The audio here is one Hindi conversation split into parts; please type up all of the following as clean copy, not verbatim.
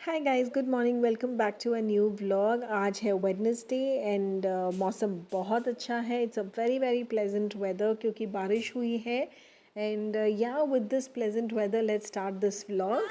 Hi guys, good morning. Welcome back to a new vlog. आज है वेडनेसडे एंड मौसम बहुत अच्छा है। It's a very very pleasant weather क्योंकि बारिश हुई है। And yeah with this pleasant weather let's start this vlog.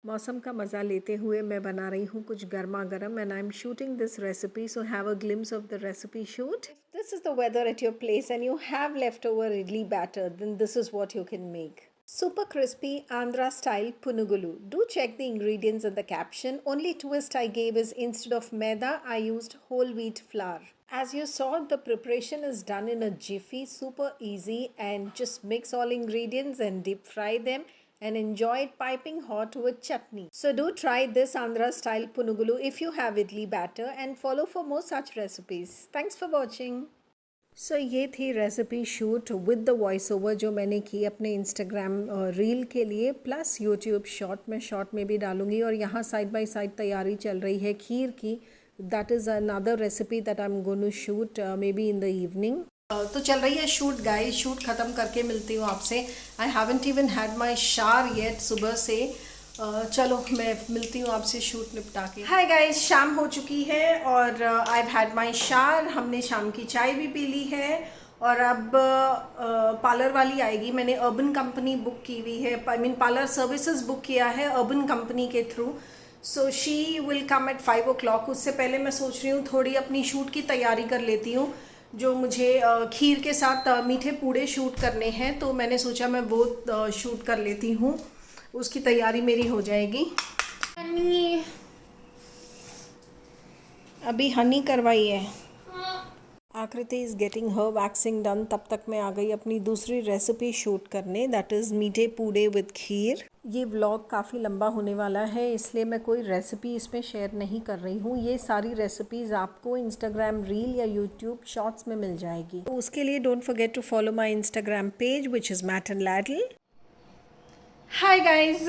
मौसम का मज़ा लेते हुए मैं बना रही हूँ कुछ गर्मा गर्म and I am shooting this recipe, so have a glimpse of the recipe shoot. This is the weather at your place and you have left over idli batter, then this is what you can make. Super crispy Andhra style punugulu. Do check the ingredients in the caption. Only twist I gave is instead of maida, I used whole wheat flour. As you saw, the preparation is done in a jiffy, super easy, and just mix all ingredients and deep fry them and enjoy it piping hot with chutney. So do try this Andhra style punugulu if you have idli batter and follow for more such recipes. Thanks for watching. ये थी recipe shoot with the voice over जो मैंने की अपने इंस्टाग्राम रील के लिए, प्लस यूट्यूब शॉर्ट। मैं शॉर्ट में भी डालूंगी। और यहाँ साइड बाय साइड तैयारी चल रही है खीर की। That is another recipe that I am going to shoot maybe in the evening. तो चल रही है शूट गाइस। शूट ख़त्म करके मिलती हूँ आपसे। I haven't even had my shower yet सुबह से। चलो मैं मिलती हूँ आपसे शूट निपटा के। हाय गाइस, शाम हो चुकी है और I have had my shower. हमने शाम की चाय भी पी ली है और अब पार्लर वाली आएगी। मैंने अर्बन कंपनी बुक की हुई है, I mean parlour services book किया है अर्बन कंपनी के through. So she will come at 5 o'clock। उससे पहले मैं सोच रही हूँ थोड़ी अपनी शूट की तैयारी कर लेती हूँ। जो मुझे खीर के साथ मीठे पूड़े शूट करने हैं, तो मैंने सोचा मैं वो शूट कर लेती हूँ। उसकी तैयारी मेरी हो जाएगी। हनी, अभी हनी करवाई है। आकृति is getting her waxing done. तब तक मैं आ गई अपनी दूसरी रेसिपी शूट करने, दैट इज़ मीठे पूड़े विद खीर। ये व्लॉग काफ़ी लंबा होने वाला है, इसलिए मैं कोई रेसिपी इसमें शेयर नहीं कर रही हूँ। ये सारी रेसिपीज़ आपको इंस्टाग्राम रील या यूट्यूब शॉर्ट्स में मिल जाएगी। तो उसके लिए don't forget to follow my Instagram page which is Mat and Ladle. Hi guys,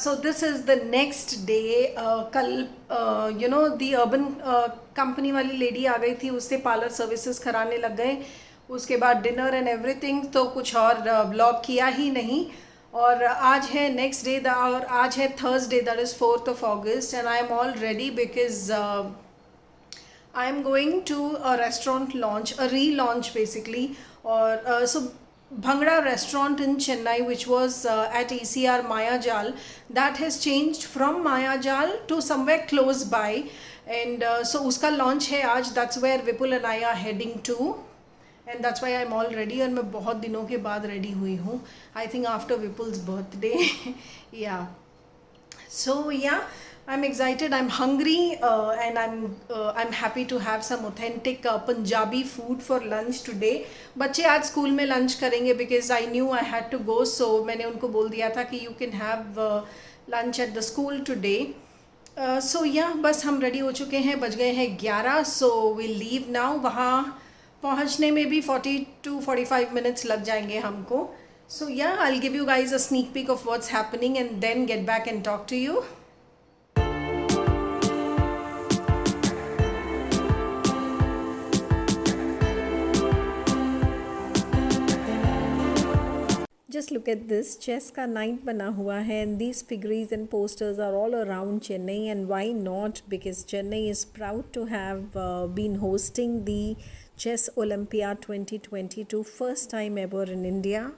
so this is the next day. कल you know the urban company वाली लेडी आ गई थी, उससे पार्लर सर्विसेज कराने लग गए। उसके बाद डिनर एंड एवरीथिंग, तो कुछ और व्लॉग किया ही नहीं। और आज है नेक्स्ट डे और आज है Thursday, that is 4th August and I am all ready because I am going to a restaurant launch, a relaunch basically. Or so Bhangra restaurant in Chennai, which was at ECR Mayajal, that has changed from Mayajal to somewhere close by, and so uska launch hai aaj. That's where Vipul and I are heading to, and that's why I'm all ready. और मैं बहुत दिनों के बाद ready हुई हूँ, I think after Vipul's birthday. Yeah, so yeah, I'm excited, I'm hungry, and I'm happy to have some authentic Punjabi food for lunch today. बच्चे आज स्कूल में लंच करेंगे because I knew I had to go, so मैंने उनको बोल दिया था कि you can have lunch at the school today. So yeah, बस हम रेडी हो चुके हैं। बज गए हैं 11, so we'll leave now. वहाँ पहुँचने में भी 40 to 45 minutes लग जाएंगे हमको। So yeah, I'll give you guys a sneak peek of what's happening and then get back and talk to you. Just look at this, chess का night बना हुआ है and these figurines and posters are all around Chennai, and why not, because Chennai is proud to have been hosting the Chess Olympiad 2022, first time ever in India.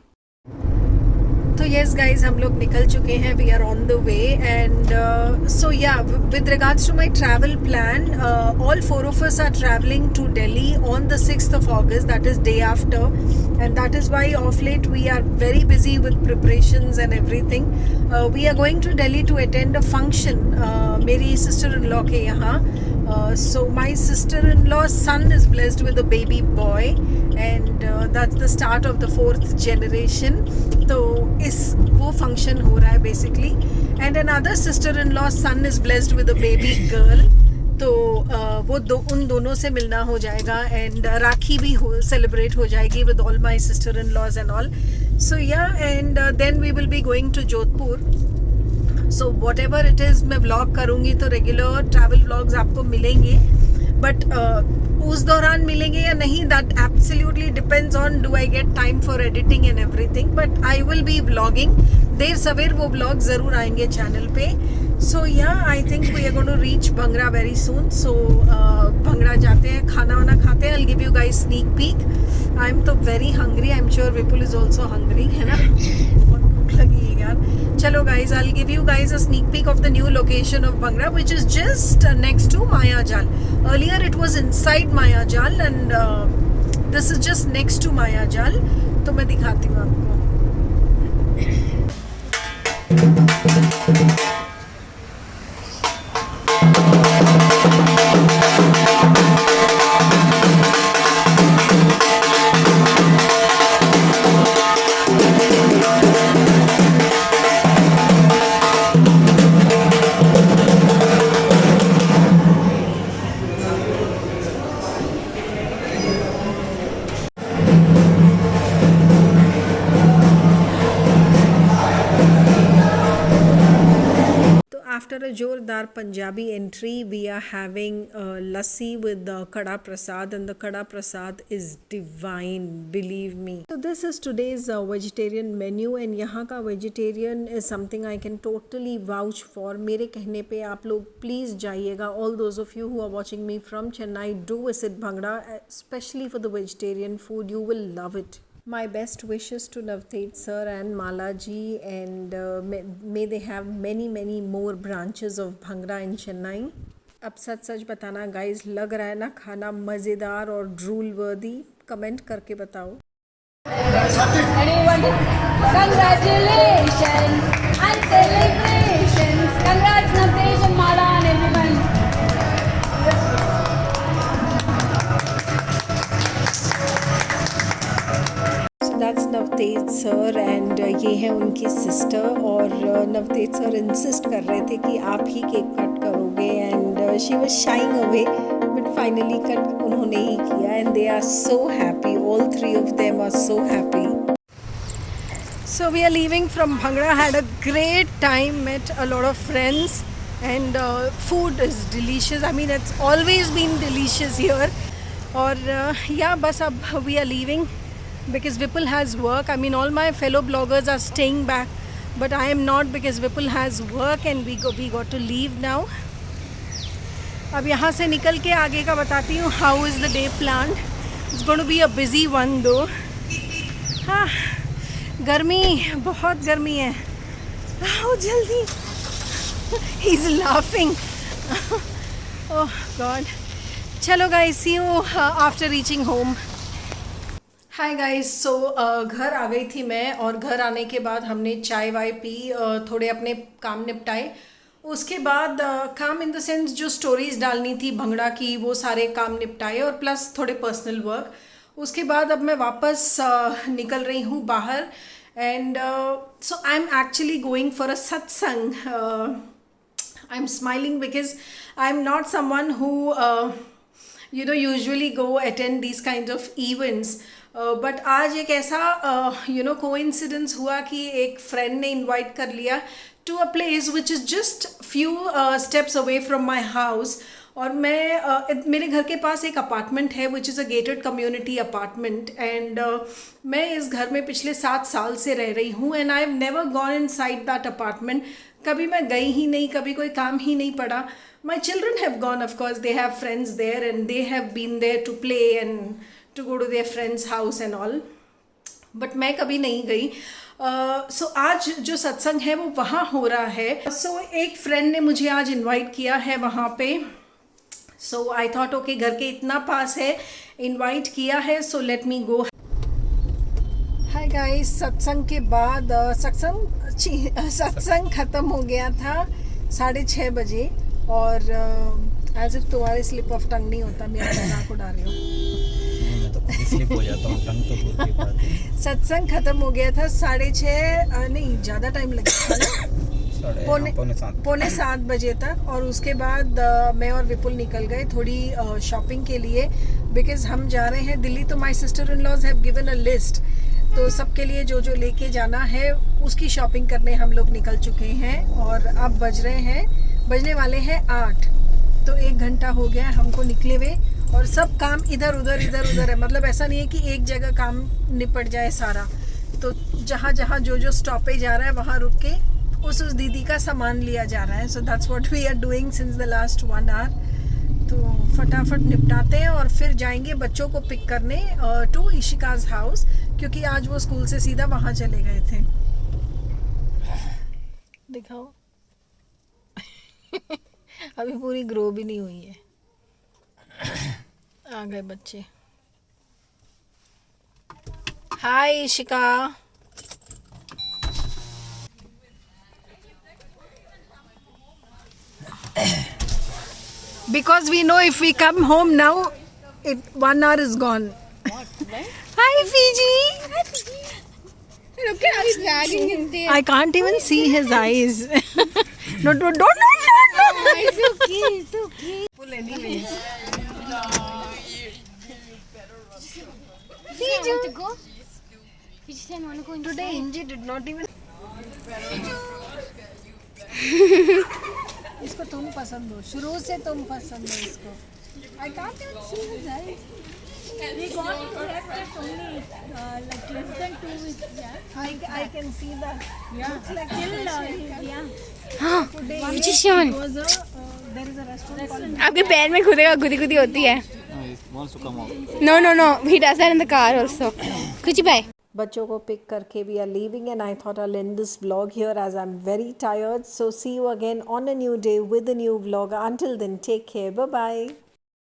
तो yes guys, हम लोग निकल चुके हैं, we are on the way, and so yeah, with regards to my travel plan, all 4 of us are traveling to Delhi on the 6th of August, that is day after, and that is why of late we are very busy with preparations and everything. We are going to Delhi to attend a function, मेरी sister-in-law के यहाँ. So my sister-in-law's son is blessed with a baby boy, and that's the start of the 4th generation. तो वो फंक्शन हो रहा है basically, and another sister-in-law's son is blessed with a baby girl. तो वो उन दोनों से मिलना हो जाएगा, एंड राखी भी सेलिब्रेट हो जाएगी with all my sister-in-laws and all. So ya, and then we will be going to Jodhpur. So whatever it is, मैं व्लॉग करूँगी तो रेगुलर ट्रैवल व्लॉग्स आपको मिलेंगे, बट उस दौरान मिलेंगे या नहीं, that absolutely depends on do I get time for editing and everything, but I will be vlogging. देर सवेर वो व्लॉग ज़रूर आएंगे चैनल पे। So ya I think we are going to reach Bhangra very soon. So Bhangra जाते हैं, खाना वाना खाते हैं। I will give you guys sneak peek. I am तो very hungry, I am sure Vipul is also hungry, है ना? बहुत भूख लगी है यार। चलो guys, I will give you guys a sneak peek of the new location of bhangra, which is just next to Mayajal. Earlier it was inside Mayajal and this is just next to Mayajal. तो मैं दिखाती हूँ आपको। After a जोरदार Punjabi entry, we are having lassi with the kada prasad, and the kada prasad is divine, believe me. So this is today's vegetarian menu, and यहाँ का vegetarian is something I can totally vouch for. मेरे कहने पे आप लोग please जाइएगा. All those of you who are watching me from Chennai, do visit Bhangra, especially for the vegetarian food. You will love it. My best wishes to Navteej sir and Mala ji, and may they have many more branches of Bhangra in Chennai. अब सच बताना गाइज, लग रहा है ना खाना मज़ेदार और ड्रूल वर्दी? कमेंट करके बताओ। Congratulations and celebrations. Congrats Navteej and Mala and everyone. That's Navteej sir and ये है उनकी सिस्टर, और नवतेज सर इंसिस्ट कर रहे थे कि आप ही केक कट करोगे, and she was shying away, but finally cut उन्होंने ही किया, and they are so happy, all three of them are so happy. So we are leaving from Bhangra, had a great time, met a lot of friends, and food is delicious. I mean, it's always been delicious here. और yeah, बस अब we are leaving because Vipul has work. I mean, all my fellow bloggers are staying back, but I am not because Vipul has work and we got to leave now. अब यहाँ से निकल के आगे का बताती हूँ. How is the day planned? It's going to be a busy one though. हाँ, गर्मी, बहुत गर्मी है. आओ जल्दी. He's laughing. Oh God. चलो guys, see you after reaching home. Hi guys, so घर आ गई थी मैं, और घर आने के बाद हमने चाय वाय पी, थोड़े अपने काम निपटाए. उसके बाद काम इन द सेंस जो स्टोरीज डालनी थी भंगड़ा की, वो सारे काम निपटाए, और प्लस थोड़े पर्सनल वर्क. उसके बाद अब मैं वापस निकल रही हूँ बाहर, and so I am actually going for a satsang. I am smiling because I am not someone who usually go attend these kinds of events. But आज एक ऐसा कोइंसिडेंस हुआ कि एक फ्रेंड ने इनवाइट कर लिया to a place which is just few steps away from my house. और मैं मेरे घर के पास एक अपार्टमेंट है which is a gated community apartment, and मैं इस घर में पिछले 7 साल से रह रही हूँ, and I have never gone in side that apartment. कभी मैं गई ही नहीं, कभी कोई काम ही नहीं पड़ा. My children have gone, of course, they have friends there and they have been there to play and to go to their friend's house and all. But मैं कभी नहीं गई. So आज जो सत्संग है वो वहाँ हो रहा है. So एक फ्रेंड ने मुझे आज इनवाइट किया है वहाँ पे. So I thought okay, घर के इतना पास है, इनवाइट किया है, so let me go. Hi guys, सत्संग के बाद सत्संग ख़त्म हो गया था 6:30 बजे, और एज इफ तुम्हारे स्लिप ऑफ टंग नहीं होता, मेरा मजाक उड़ा रहे हो. मैं तो स्लिप हो जाता हूँ, टंग तो बोलती बात है. सत्संग खत्म हो गया था 6:30, नहीं ज़्यादा टाइम लग गया था, पौने 7 बजे तक. और उसके बाद मैं और विपुल निकल गए थोड़ी शॉपिंग के लिए, बिकॉज हम जा रहे हैं दिल्ली. तो my sister in laws have given a list, तो सबके लिए जो जो लेके जाना है उसकी शॉपिंग करने हम लोग निकल चुके हैं. और अब बजने वाले हैं 8. तो 1 घंटा हो गया है हमको निकले हुए और सब काम इधर उधर है। मतलब ऐसा नहीं है कि एक जगह काम निपट जाए सारा, तो जहाँ जहाँ जो स्टॉपेज आ रहा है वहाँ रुक के उस दीदी का सामान लिया जा रहा है। So that's what we are doing since the last 1 hour. तो फटाफट निपटाते हैं और फिर जाएंगे बच्चों को पिक करने टू इशिका's हाउस, क्योंकि आज वो स्कूल से सीधा वहाँ चले गए थे। दिखाओ अभी पूरी ग्रो भी नहीं हुई है। आ गए बच्चे। हाय Ishika. Because we know if we come home now, 1 hour is gone. Hi Fiji. Look at how he's dragging his tail. I can't even see his eyes. No. It's okay. Pull anyways. Fiji, want to go? Fiji said, want to go inside. Today Inji did not even. इसको तुम पसंद हो, शुरू से तुम पसंद हो इसको। I can't even see his eyes. We got left only like less than 2 weeks. Yeah. I can see that. Yeah. Looks like Still, yeah. Today Fiji Sean. there is a restaurant called. आपके पैर में खुदेगा खुदी होती है. No. He does that in the car also. कुछ बाय. बच्चों को पिक करके we are leaving and I thought I'll end this vlog here as I'm very tired. So see you again on a new day with a new vlog. Until then, take care. Bye bye.